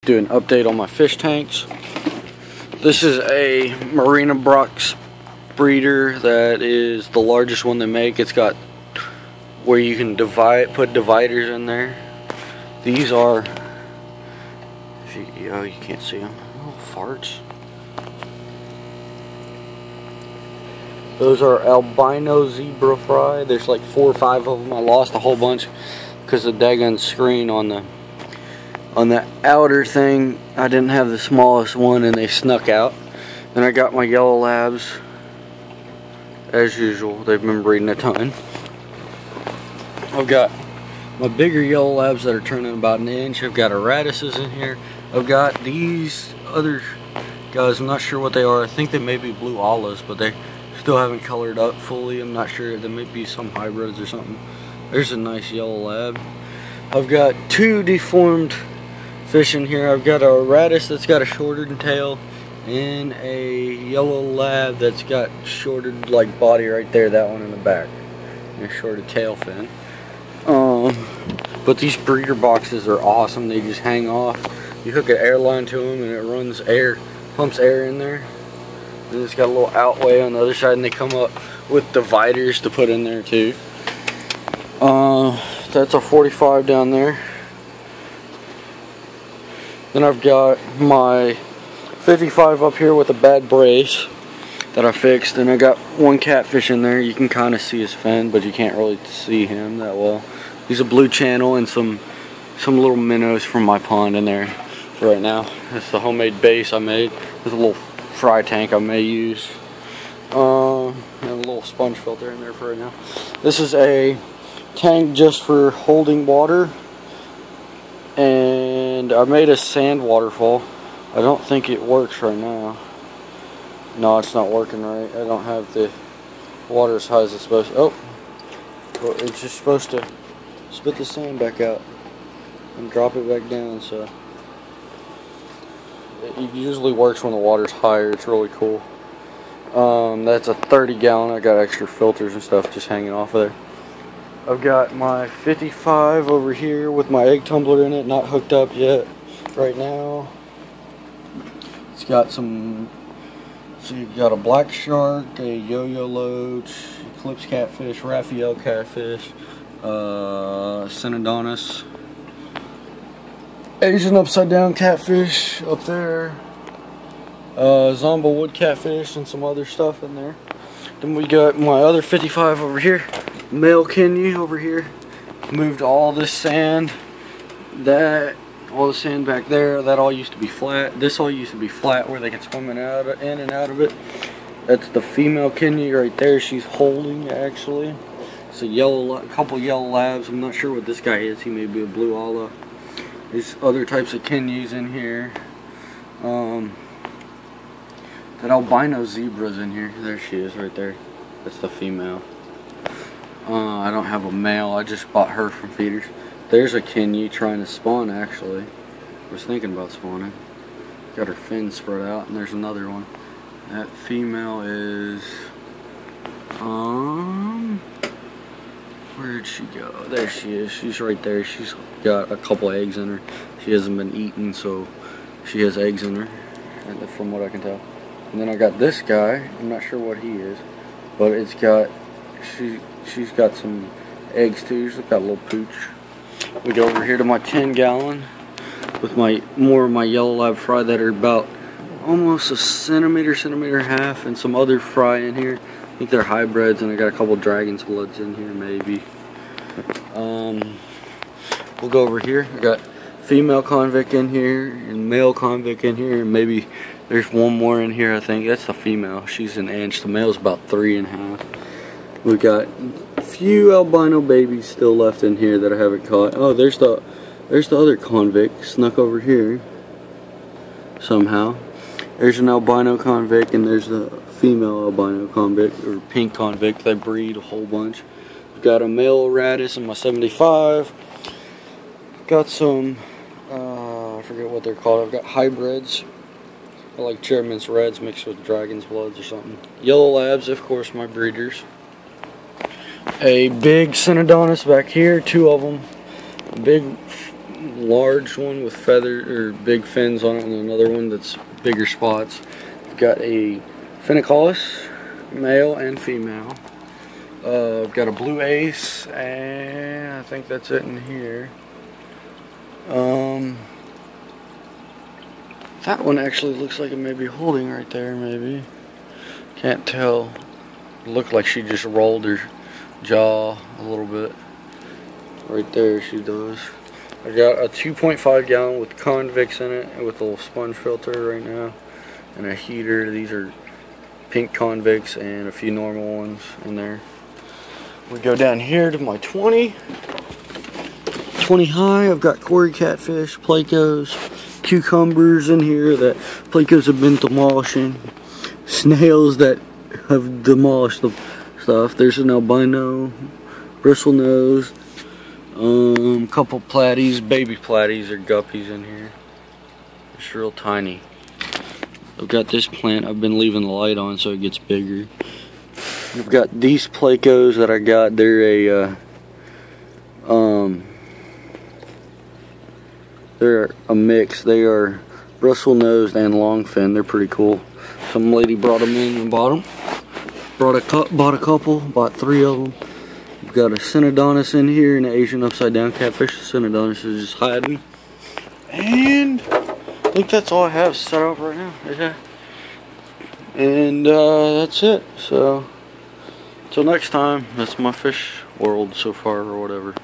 Do an update on my fish tanks. This is a Marina Brox breeder that is the largest one they make. It's got where you can put dividers in there. These are, you can't see them, oh, farts. Those are albino zebra fry. There's like 4 or 5 of them. I lost a whole bunch because the daggone screen on the outer thing, I didn't have the smallest one and they snuck out. Then I got my yellow labs. As usual, they've been breeding a ton. I've got my bigger yellow labs that are turning about an inch. I've got Aratuses in here. I've got these other guys, I'm not sure what they are. I think they may be blue olives, but they still haven't colored up fully. I'm not sure. There may be some hybrids or something. There's a nice yellow lab. I've got 2 deformed fish in here. I've got a Aratus that's got a shorter tail and a yellow lab that's got shorter like body right there, that one in the back, and a shorter tail fin. But these breeder boxes are awesome. They just hang off. You hook an air line to them and it runs air, pumps air in there. And it's got a little outway on the other side, and they come up with dividers to put in there too. That's a 45 down there. Then I've got my 55 up here with a bad brace that I fixed, and I got 1 catfish in there. You can kind of see his fin, but you can't really see him that well. He's a blue channel and some little minnows from my pond in there for right now. That's the homemade base I made. There's a little fry tank I may use. And a little sponge filter in there for right now. This is a tank just for holding water. And I made a sand waterfall. I don't think it works right now. No, it's not working right. I don't have the water as high as it's supposed to. Oh, well, it's just supposed to spit the sand back out and drop it back down. So it usually works when the water's higher. It's really cool. That's a 30-gallon. I got extra filters and stuff just hanging off of there. I've got my 55 over here with my egg tumbler in it, not hooked up yet right now. It's got some, so you've got a black shark, a yo-yo loach, eclipse catfish, Raphael catfish, Synodontis, Asian upside down catfish up there, Zomba wood catfish, and some other stuff in there. Then we got my other 55 over here. Male Kenyu over here. Moved all this sand, all the sand back there. That all used to be flat. This all used to be flat where they can swim in and out of it. That's the female Kenyu right there. She's holding actually. It's a couple yellow labs. I'm not sure what this guy is. He may be a blue olive. There's other types of Kenyus in here. That albino zebra's in here. There she is right there. That's the female. I don't have a male. I just bought her from feeders. There's a Kenyu trying to spawn actually. I was thinking about spawning. Got her fins spread out, and there's another one. That female is where'd she go? There she is. She's right there. She's got a couple eggs in her. She hasn't been eaten, so she has eggs in her, from what I can tell. And then I got this guy. I'm not sure what he is, but it's got she's got some eggs too. She's got a little pooch. We go over here to my 10-gallon with more of my yellow lab fry that are about almost a centimeter and a half, and some other fry in here. I think they're hybrids, and I got a couple dragon's bloods in here maybe. We'll go over here. I got female convict in here and male convict in here, and maybe there's one more in here. I think that's the female. She's an inch. The male's about 3.5. We got a few albino babies still left in here that I haven't caught. Oh, there's the other convict snuck over here somehow. There's an albino convict, and there's the female albino convict, or pink convict. They breed a whole bunch. We've got a male Aratus in my 75. Got some, I forget what they're called. I've got hybrids. I like Chairman's Reds mixed with Dragon's Bloods or something. Yellow Labs, of course, my breeders. A big Synodontis back here, 2 of them. Big large one with feather or big fins on it, and another one that's bigger spots. I've got a Phenacallus, male and female. I've got a blue ace, and I think that's it in here. That one actually looks like it may be holding right there, maybe. Can't tell. Looked like she just rolled her jaw a little bit. Right there she does. I got a 2.5 gallon with convicts in it and with a little sponge filter right now. And a heater. These are pink convicts and a few normal ones in there. We go down here to my 20 high. I've got Cory catfish, Plecos, cucumbers in here that Plecos have been demolishing, snails that have demolished the stuff. There's an albino, bristlenose, couple platies, baby platies or guppies in here. It's real tiny. I've got this plant. I've been leaving the light on so it gets bigger. I've got these Plecos that I got. They're a mix. They are bristlenose and longfin. They're pretty cool. Some lady brought them in and bought them. Bought a couple. Bought 3 of them. We've got a Synodontis in here and an Asian upside down catfish. Synodontis is just hiding. And I think that's all I have set up right now. Okay. And that's it. So until next time, that's my fish world so far or whatever.